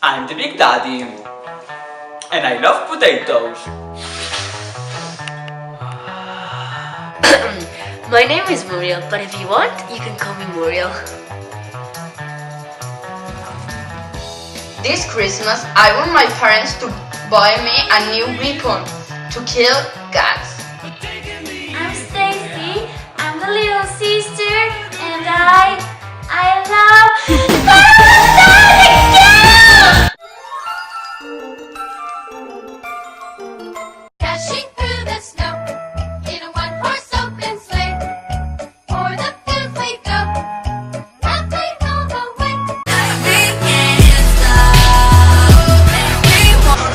I'm the Big Daddy, and I love potatoes. My name is Muriel, but if you want, you can call me Muriel. This Christmas, I want my parents to buy me a new weapon to kill cats. I'm Stacy, I'm the little sister, and I love Dashing through the snow in a one-horse open sleigh. O'er the fields we go, laughing all the way. We can't stop, and we won't.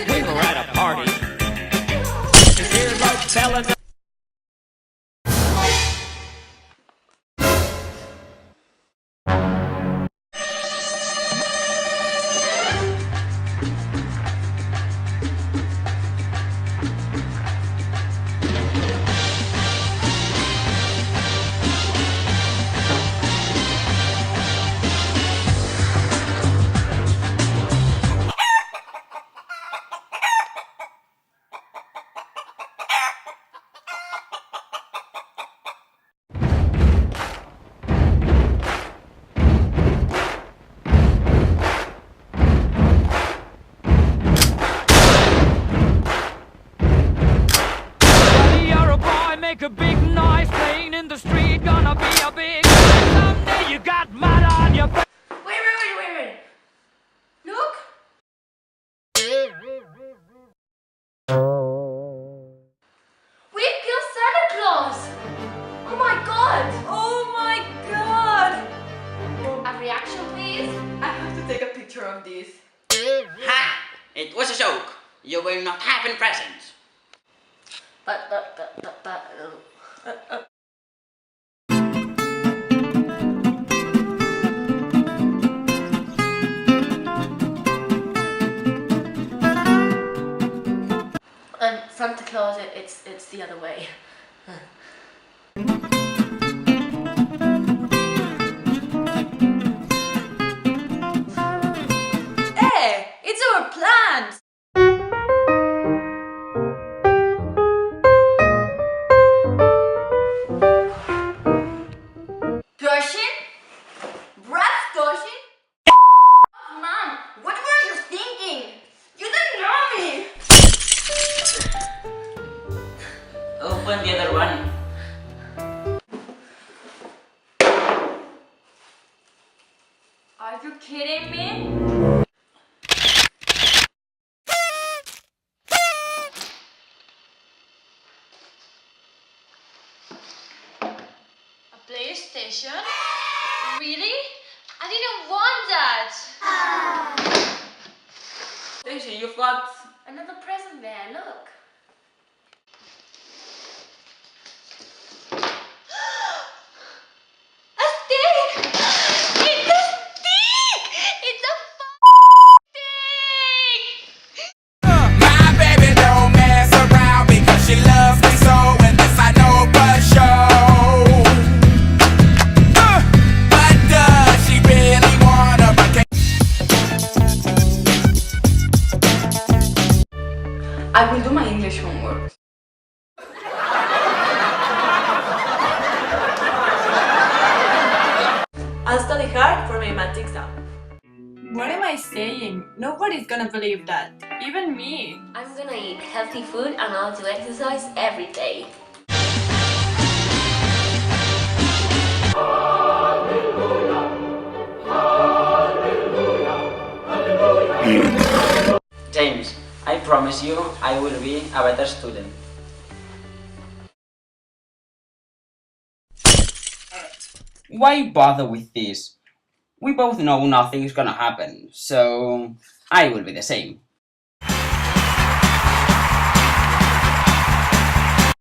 We were at a party. To hear Love telling the you're a boy, make a big noise, playing in the street, gonna be a big someday you got mud on your face. Wait. Look. We killed Santa Claus. Oh my god. A reaction, please. I have to take a picture of this. Ha! It was a joke. You will not have any presents. But. And Santa Claus, it's the other way. Hey, it's our plans! Persian? Breath Persian? Mom, what were you thinking? You didn't know me. Open the other one. Are you kidding me? A PlayStation? Really? I didn't want that. Daisy, you've got... Another present there, look. A stick! It's a stick! It's a stick! My baby don't mess around because she loves me so, and this I know for sure. But does she really wanna? I will do my English homework. I'll study hard for my math exam. What am I saying? Nobody's gonna believe that. Even me. I'm gonna eat healthy food and I'll do exercise every day. James, I promise you I will be a better student. Why bother with this? We both know nothing's gonna happen, so I will be the same.